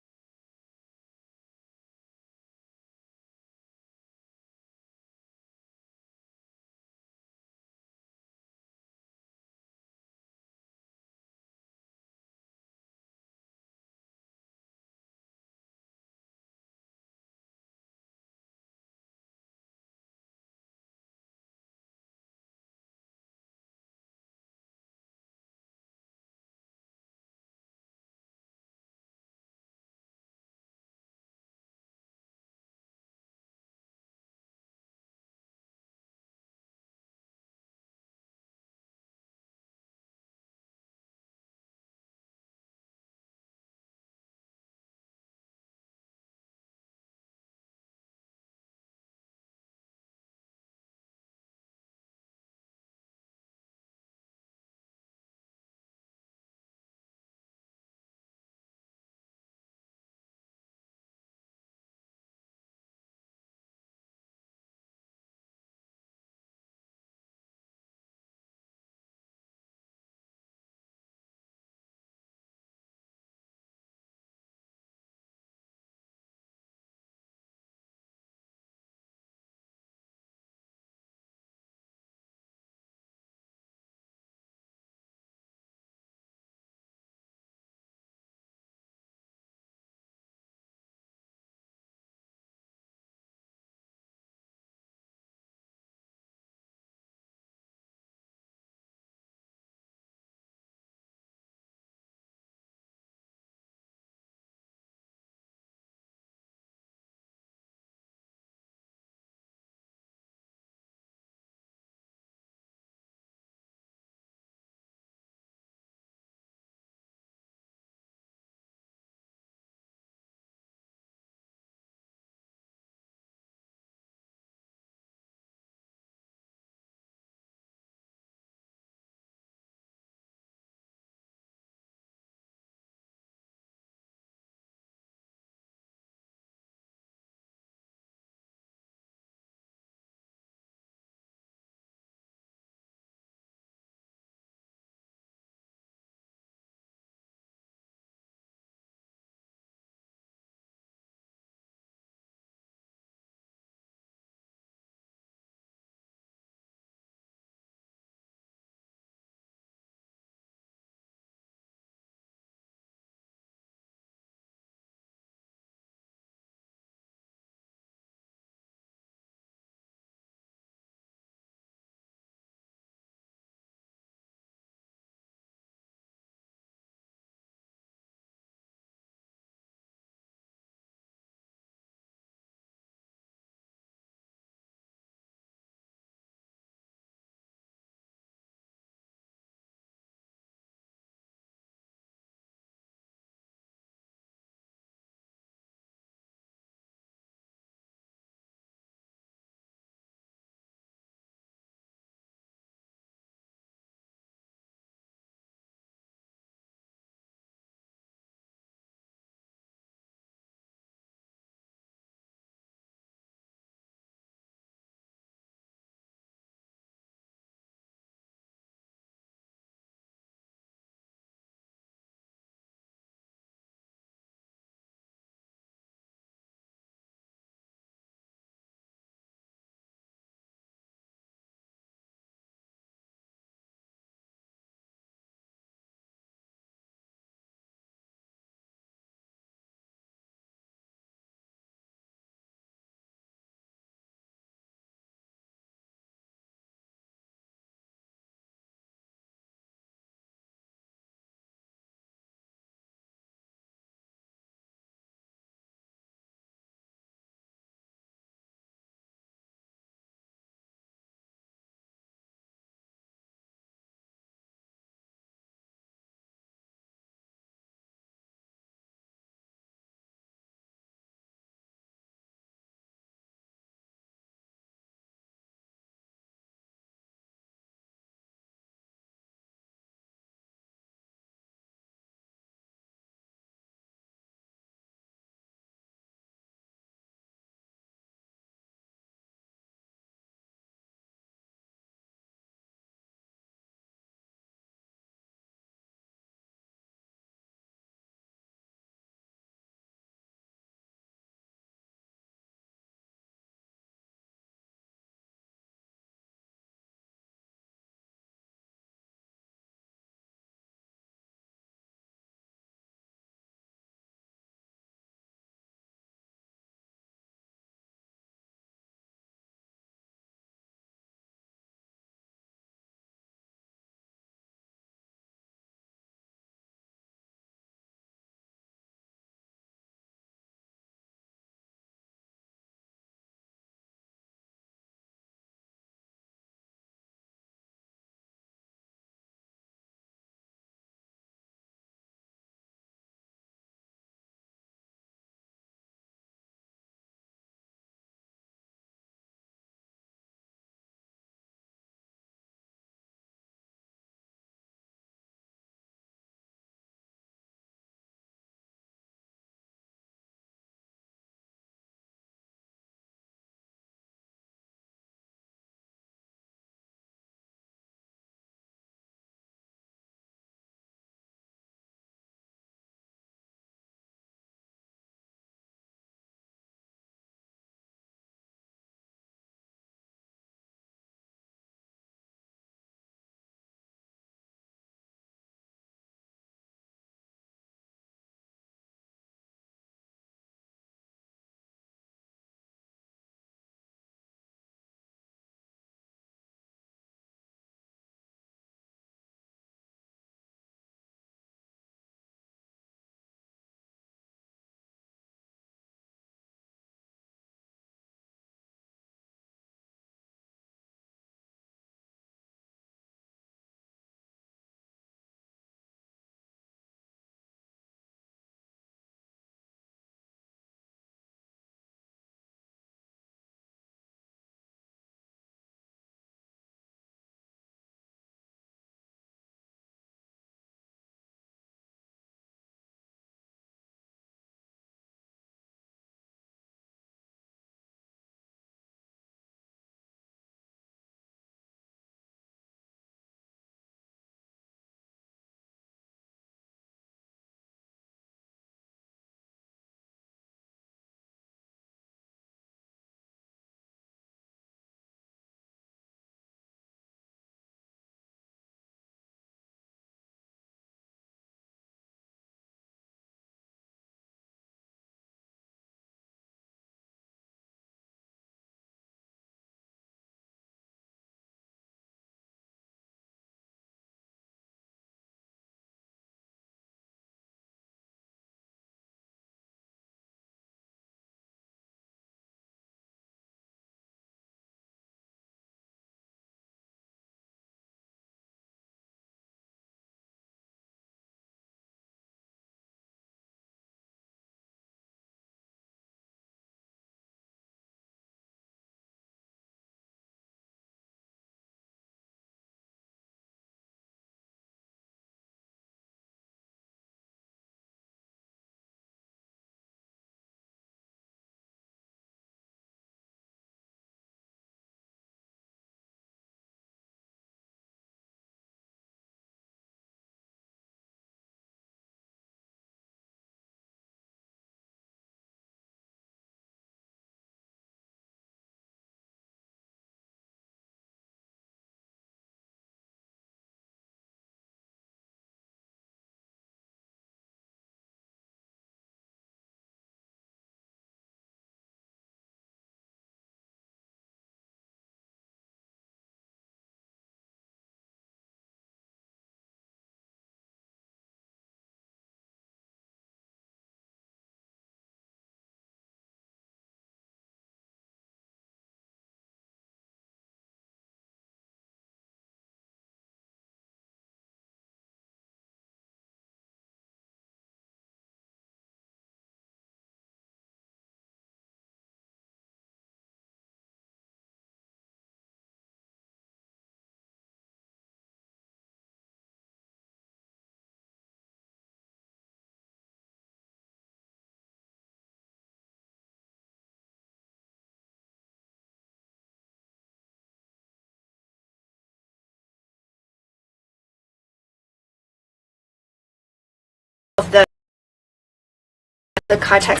the Kai-Tak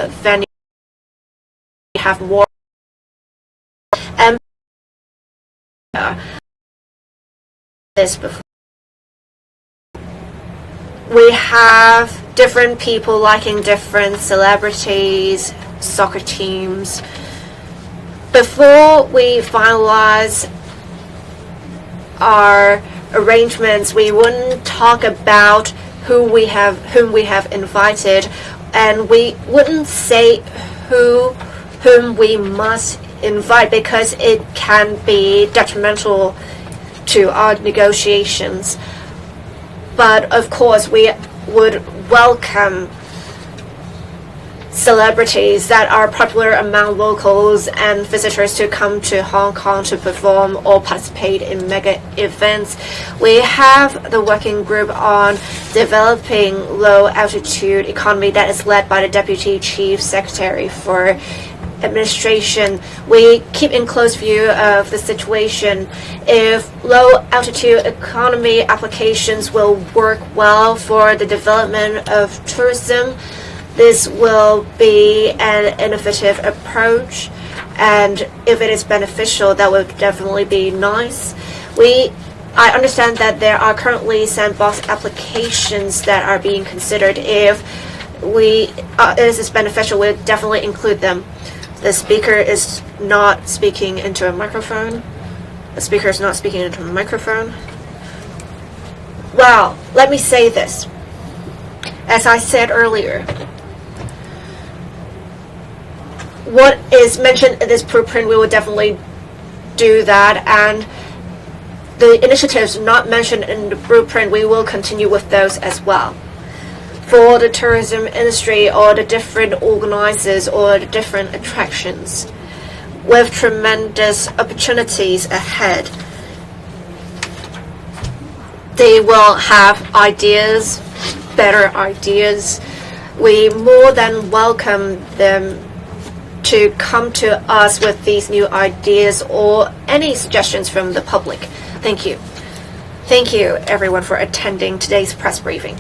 venue have more and this before. We have different people liking different celebrities, soccer teams. Before we finalize our arrangements, we wouldn't talk about whom we have invited, and we wouldn't say whom we must invite because it can be detrimental to our negotiations. But of course, we would welcome celebrities that are popular among locals and visitors to come to Hong Kong to perform or participate in mega events. We have the working group on developing low altitude economy that is led by the Deputy Chief Secretary for Administration. We keep in close view of the situation. If low altitude economy applications will work well for the development of tourism, this will be an innovative approach, and if it is beneficial, that would definitely be nice. I understand that there are currently sandbox applications that are being considered. If this is beneficial, we'll definitely include them. The speaker is not speaking into a microphone. The speaker is not speaking into a microphone. Well, let me say this. As I said earlier, what is mentioned in this blueprint, we will definitely do that, and the initiatives not mentioned in the blueprint, we will continue with those as well. For the tourism industry or the different organizers or the different attractions, with tremendous opportunities ahead, they will have ideas, better ideas. We more than welcome them to come to us with these new ideas or any suggestions from the public. Thank you. Thank you, everyone, for attending today's press briefing.